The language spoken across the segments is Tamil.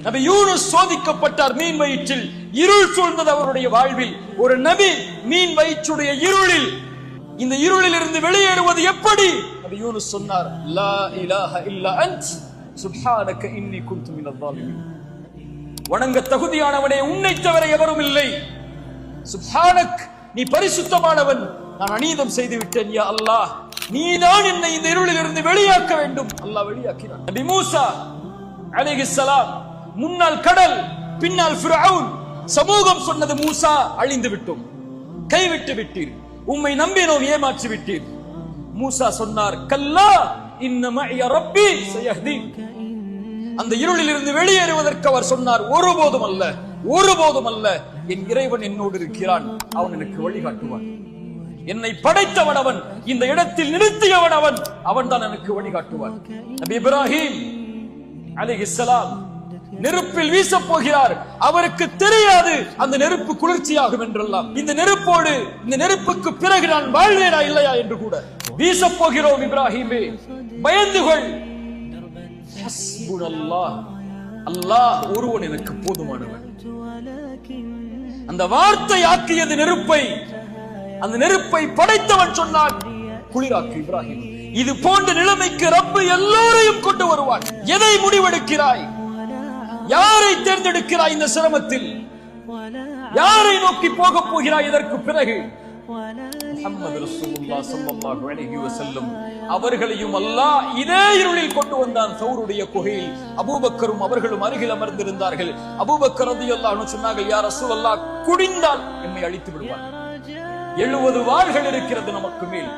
நபி யூனுஸ் சோதிக்கப்பட்டார் மீன் வயிற்றில். இருள் சூழ்ந்தது அவருடைய வாழ்வில். ஒரு நபி மீன் வயிற்றுடைய இருளில், இந்த இருளில் இருந்து வெளியேறுவது எப்படி? நபி யூனுஸ் சொன்னார், லா இலாஹ இல்லா அன்த் சுப்ஹானக இன்னி குன்து மினல் ஸாலிமீன். வணங்க தகுதியானவனே, உன்னை தவிர எவரும் இல்லை. சுப்ஹானக், நீ பரிசுத்தமானவன், நான் அநீதம் செய்து விட்டேன். யா அல்லாஹ், நீதான் என்னை இந்த இருளில் இருந்து வெளியாக்க வேண்டும். அல்லாஹ் வெளியாக்கினான். நபி மூசா அலைஹிஸ்ஸலாம், முன்னால் கடல், பின்னால் ஃபிரௌன். சமூகம் சொன்னது, மூசா அழிந்து விட்டோம், கைவிட்டு விட்டீர், உம்மை நம்பினோம், ஏமாற்றி விட்டீர். மூசா சொன்னார், கல்லா இன்ன மஇய ரப்பி சயஹ்தீன். அந்த இருளில் இருந்து வெளியேறுவதற்கு அவர் சொன்னார், ஒருபோதும் அல்ல, ஒருபோதும் அல்ல, என் இறைவன் என்னோடு இருக்கிறான், அவன் எனக்கு வழிகாட்டுவான். என்னை படைத்தவன் அவன், இந்த இடத்தில் நிறுத்தியவன் அவன், அவன் தான் எனக்கு வழிகாட்டுவான். நபி இப்ராஹிம் அலைஹிஸ்ஸலாம் நெருப்பில் வீசப் போகிறார். அவருக்கு தெரியாது அந்த நெருப்பு குளிர்ச்சியாகும் என்றெல்லாம். இந்த நெருப்போடு, இந்த நெருப்புக்கு பிறகு நான் வாழ்வேனா இல்லையா என்று கூட. வீசப் போகிறோம் இப்ராஹிமே, பயந்து கொள். ஹஸ்புனல்லாஹ், அல்லாஹ் ஒருவன் எனக்கு போதுமானவன். அந்த வார்த்தை ஆக்கியது நெருப்பை. அந்த நெருப்பை படைத்தவன் சொன்னான், குளிராக்கு இப்ராஹிம். இது போன்ற நிலைமைக்கு ரப்பு எல்லோரையும் கொண்டு வருவான். எதை முடிவெடுக்கிறாய்? யாரை தேர்ந்தெடுக்கிறாய்? இந்த சிரமத்தில் யாரை நோக்கி போக போகிறாய்? இதற்கு பிறகு முஹம்மது ரசூலுல்லாஹ் ஸல்லல்லாஹு அலைஹி வஸல்லம் அவர்களையும் அல்லாஹ் இதே இருளில் கொண்டு வந்தான். சௌருடைய குகையில் அபூபக்கரும் அவர்களும் அருகில் அமர்ந்திருந்தார்கள். அபூபக்கர் ரலியல்லாஹு அன்ஹு சொன்னார்கள், யா ரசூலல்லாஹ், குனிந்தால் என்னை அழித்து விடுவார். 70 வாள்கள் இருக்கிறது நமக்கு மேல்,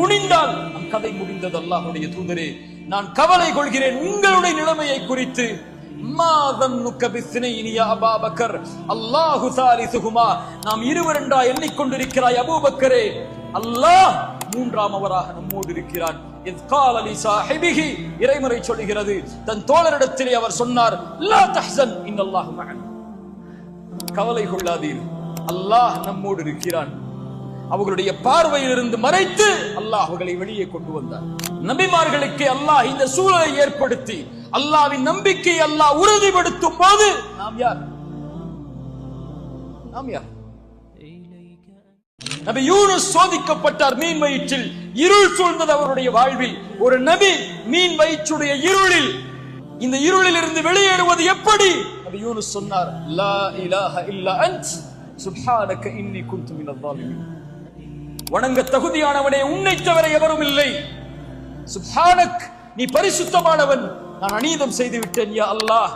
குனிந்தால் நம் கதை முடிந்தது. அல்லாஹ்வுடைய தூதரே, நான் கவலை கொள்கிறேன் உங்களுடைய நிலைமையை குறித்து. நாம் இருவர் என்றா எண்ணிக்கொண்டிருக்கிறாய் அபூபக்கரே, அல்லாஹ் மூன்றாம் அவராக நம்மோடு இருக்கிறான். இறைமறை சொல்கிறது, தன் தோழரிடத்திலே அவர் சொன்னார், லா தஹ்சன் இன்னல்லாஹு மஅனா, கவலை கொள்ளாதீர், அல்லாஹ் நம்மோடு இருக்கிறான். அவர்களுடைய பார்வையில் இருந்து மறைத்து அல்லாஹ் அவர்களை வெளியே கொண்டு வந்தார். நபிமார்களுக்கு அல்லாஹ் இந்த சூழலை ஏற்படுத்தி அல்லாஹ்வின் நம்பிக்கையை அல்லாஹ் உறுதிப்படுத்தும் போது நாம் யார்? நாம் யார்? நபி யூனுஸ் சோதிக்கப்பட்டார் மீன் வயிற்றில். இருள் சூழ்ந்தது அவருடைய வாழ்வில். ஒரு நபி மீன் வயிற்றுடைய இருளில், இந்த இருளில் இருந்து வெளியேறுவது எப்படி? நபி யூனுஸ் சொன்னார், லா இலாஹ இல்லா அன்த் சுப்ஹானக இன்னி குன்து மினல் ஸாலிமீன். வணங்க தகுதியானவனே, உன்னை தவிர எவரும் இல்லை. சுப்ஹானக், நீ பரிசுத்தமானவன், நான் அநீதம் செய்து விட்டேன். யா அல்லாஹ்,